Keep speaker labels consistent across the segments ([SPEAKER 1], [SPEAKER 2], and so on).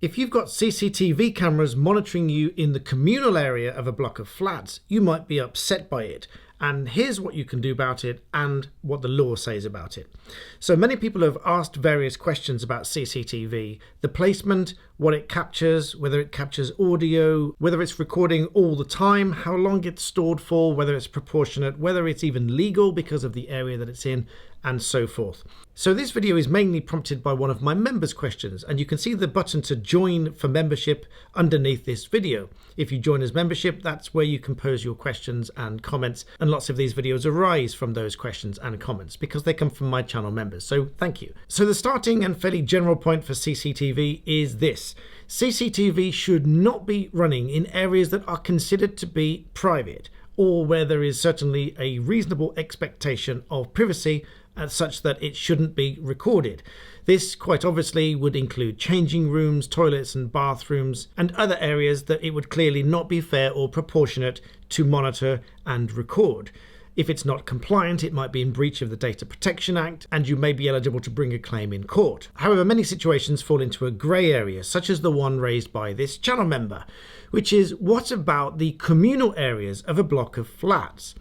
[SPEAKER 1] If you've got CCTV cameras monitoring you in the communal area of a block of flats, you might be upset by it. And here's what you can do about it and what the law says about it. So many people have asked various questions about CCTV, the placement, what it captures, whether it captures audio, whether it's recording all the time, how long it's stored for, whether it's proportionate, whether it's even legal because of the area that it's in, and so forth. So this video is mainly prompted by one of my members' questions, and you can see the button to join for membership underneath this video. If you join as membership, that's where you can pose your questions and comments, and lots of these videos arise from those questions and comments because they come from my channel members, so thank you. So the starting and fairly general point for CCTV is this. CCTV should not be running in areas that are considered to be private, or where there is certainly a reasonable expectation of privacy such that it shouldn't be recorded. This quite obviously would include changing rooms, toilets and bathrooms, and other areas that it would clearly not be fair or proportionate to monitor and record. If it's not compliant, it might be in breach of the Data Protection Act, and you may be eligible to bring a claim in court. However, many situations fall into a grey area, such as the one raised by this channel member, which is what about the communal areas of a block of flats?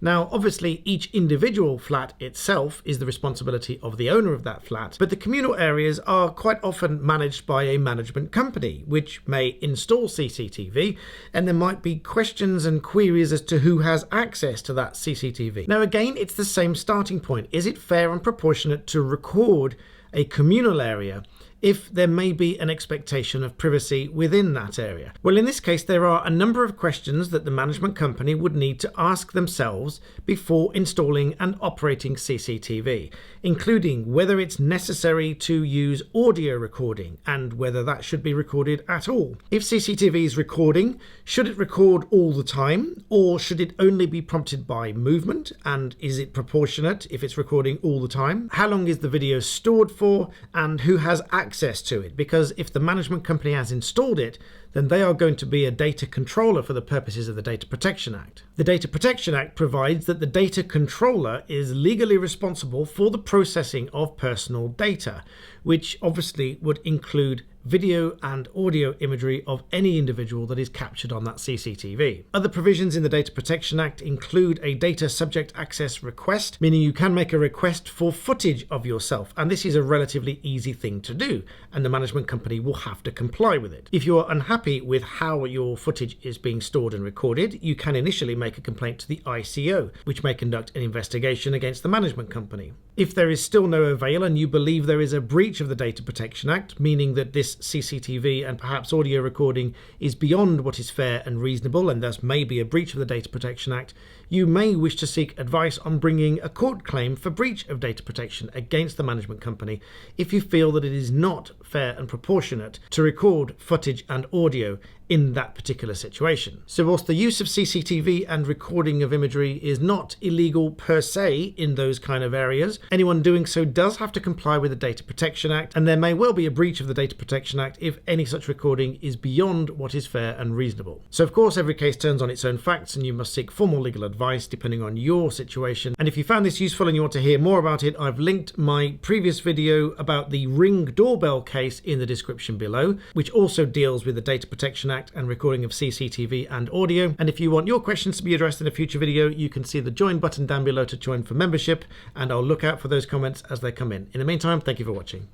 [SPEAKER 1] Now, obviously, each individual flat itself is the responsibility of the owner of that flat, but the communal areas are quite often managed by a management company, which may install CCTV, and there might be questions and queries as to who has access to that CCTV. Now, again, it's the same starting point. Is it fair and proportionate to record a communal area if there may be an expectation of privacy within that area? Well, in this case, there are a number of questions that the management company would need to ask themselves before installing and operating CCTV, including whether it's necessary to use audio recording and whether that should be recorded at all. If CCTV is recording, should it record all the time, or should it only be prompted by movement? And is it proportionate if it's recording all the time? How long is the video stored for, and who has access to it? Because if the management company has installed it, then they are going to be a data controller for the purposes of the Data Protection Act. The Data Protection Act provides that the data controller is legally responsible for the processing of personal data, which obviously would include video and audio imagery of any individual that is captured on that CCTV. Other provisions in the Data Protection Act include a data subject access request, meaning you can make a request for footage of yourself, and this is a relatively easy thing to do, and the management company will have to comply with it. If you are unhappy with how your footage is being stored and recorded, you can initially make a complaint to the ICO, which may conduct an investigation against the management company. If there is still no avail and you believe there is a breach of the Data Protection Act, meaning that this CCTV and perhaps audio recording is beyond what is fair and reasonable and thus may be a breach of the Data Protection Act, you may wish to seek advice on bringing a court claim for breach of data protection against the management company if you feel that it is not fair and proportionate to record footage and audio in that particular situation. So whilst the use of CCTV and recording of imagery is not illegal per se in those kind of areas, anyone doing so does have to comply with the Data Protection Act, and there may well be a breach of the Data Protection Act if any such recording is beyond what is fair and reasonable. So of course every case turns on its own facts, and you must seek formal legal advice depending on your situation. And if you found this useful and you want to hear more about it, I've linked my previous video about the Ring doorbell case in the description below, which also deals with the Data Protection Act and recording of CCTV and audio. And if you want your questions to be addressed in a future video, you can see the join button down below to join for membership, and I'll look out for those comments as they come in. In the meantime, thank you for watching.